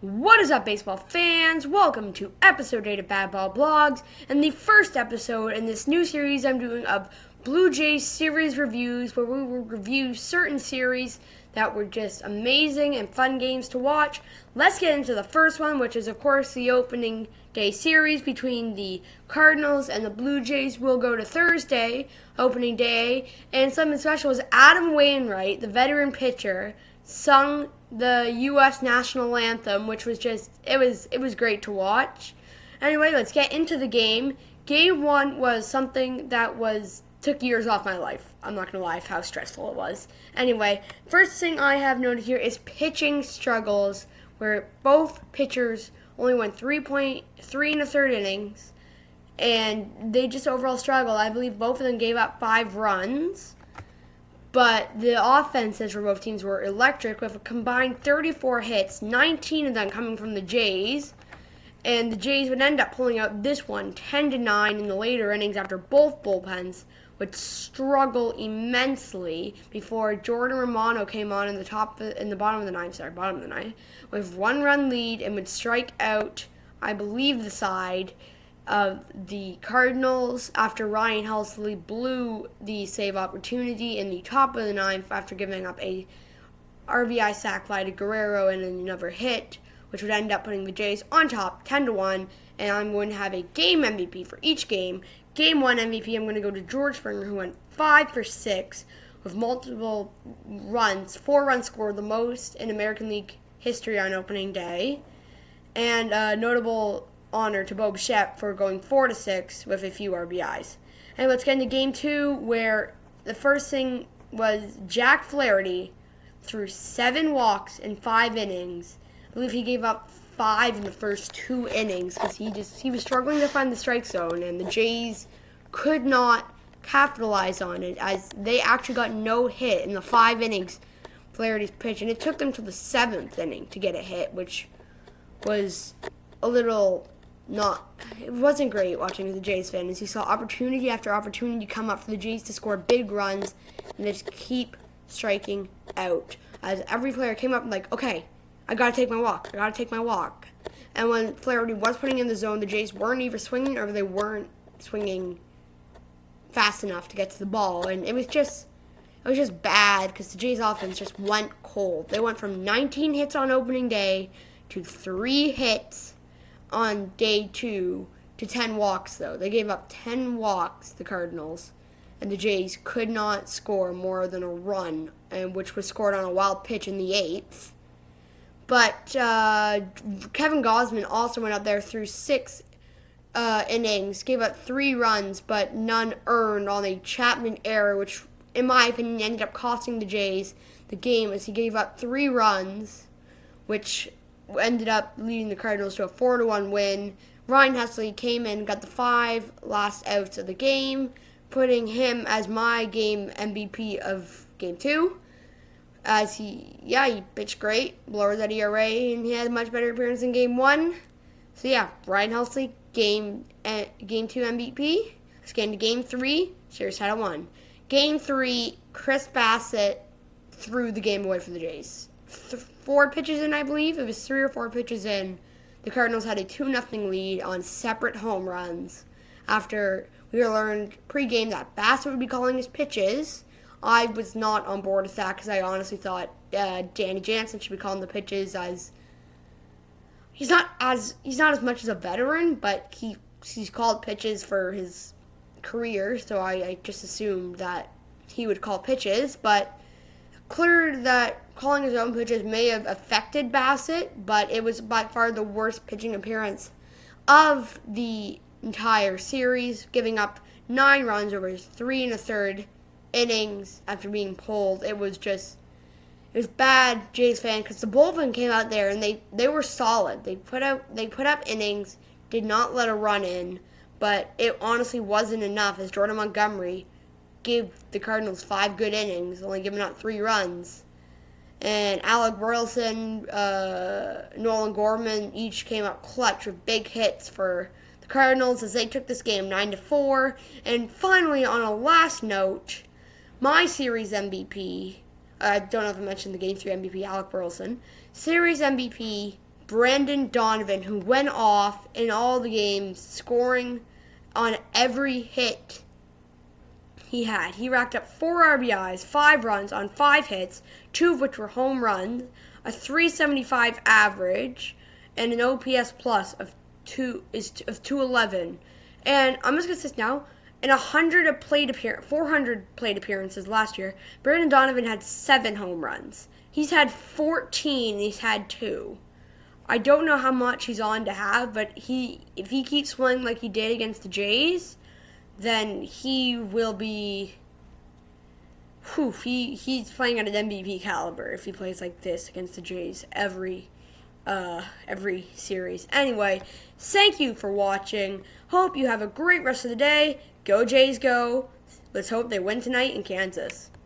What is up, baseball fans? Welcome to episode 8 of Bad Ball Blogs, and the first episode in this new series I'm doing of Blue Jays series reviews, where we will review certain series that were just amazing and fun games to watch. Let's get into the first one, which is, of course, the opening day series between the Cardinals and the Blue Jays. Will go to Thursday, opening day, and something special is Adam Wainwright, the veteran pitcher, sung the U.S. national anthem, which was just, it was great to watch. Anyway, let's get into the game. Game 1 was something that took years off my life. I'm not going to lie how stressful it was. Anyway, first thing I have noted here is pitching struggles, where both pitchers only went 3.3 1/3 innings, and they just overall struggled. I believe both of them gave up 5 runs. But the offenses for both teams were electric, with a combined 34 hits, 19 of them coming from the Jays. And the Jays would end up pulling out this one 10-9 in the later innings after both bullpens would struggle immensely before Jordan Romano came on in the bottom of the ninth, with 1-run lead, and would strike out, I believe, the side of the Cardinals after Ryan Helsley blew the save opportunity in the top of the ninth after giving up a RBI sac fly to Guerrero and another hit, which would end up putting the Jays on top 10-1. And I'm going to have a game MVP for each game. Game 1 MVP, I'm going to go to George Springer, who went 5 for 6 with multiple runs, 4 runs scored, the most in American League history on opening day. And notable honor to BadballblogsEP for going 4 to 6 with a few RBIs. And let's get into game 2, where the first thing was Jack Flaherty threw 7 walks in 5 innings. I believe he gave up 5 in the first 2 innings because he was struggling to find the strike zone, and the Jays could not capitalize on it as they actually got no hit in the 5 innings Flaherty's pitch, and it took them to the 7th inning to get a hit, which was a little it wasn't great watching as a Jays fan, as you saw opportunity after opportunity come up for the Jays to score big runs and just keep striking out. As every player came up and like, okay, I gotta take my walk. And when Flaherty was putting in the zone, the Jays weren't either swinging or they weren't swinging fast enough to get to the ball, and it was just bad because the Jays offense just went cold. They went from 19 hits on opening day to 3 hits on day 2 to 10 walks, though. They gave up 10 walks, the Cardinals, and the Jays could not score more than a run, which was scored on a wild pitch in the 8th. But Kevin Gausman also went out there through 6 innings, gave up 3 runs, but none earned on a Chapman error, which, in my opinion, ended up costing the Jays the game, as he gave up 3 runs, which ended up leading the Cardinals to a 4-1 win. Ryan Helsley came in and got the 5 last outs of the game, putting him as my game MVP of Game 2. As he pitched great, lowered that ERA, and he had a much better appearance in Game 1. So yeah, Ryan Helsley, Game 2 MVP. Let's get into Game 3. Series had a 1. Game 3, Chris Bassett threw the game away for the Jays. 4 pitches in, I believe. It was 3 or 4 pitches in. The Cardinals had a 2-0 lead on separate home runs. After we learned pregame that Bassett would be calling his pitches, I was not on board with that because I honestly thought Danny Jansen should be calling the pitches, as he's not as much as a veteran, but he's called pitches for his career, so I just assumed that he would call pitches. But clear that calling his own pitches may have affected Bassett, but it was by far the worst pitching appearance of the entire series, giving up 9 runs over 3 1/3 innings after being pulled. It was bad, Jays fan, because the bullpen came out there and they were solid. They put up innings, did not let a run in, but it honestly wasn't enough, as Jordan Montgomery gave the Cardinals 5 good innings, only giving up 3 runs. And Alec Burleson, Nolan Gorman each came up clutch with big hits for the Cardinals as they took this game 9-4. And finally, on a last note, my series MVP, I don't know if I mentioned the Game 3 MVP, Alec Burleson. Series MVP Brandon Donovan, who went off in all the games, scoring on every hit he had. He racked up 4 RBIs, 5 runs on 5 hits, 2 of which were home runs, a 375 average, and an OPS plus of 211. And I'm just going to say this now, in 400 plate appearances last year, Brandon Donovan had 7 home runs. He's had 14, he's had 2. I don't know how much he's on to have, but if he keeps swinging like he did against the Jays, then he will be... he's playing at an MVP caliber if he plays like this against the Jays every series. Anyway, thank you for watching. Hope you have a great rest of the day. Go Jays, go. Let's hope they win tonight in Kansas.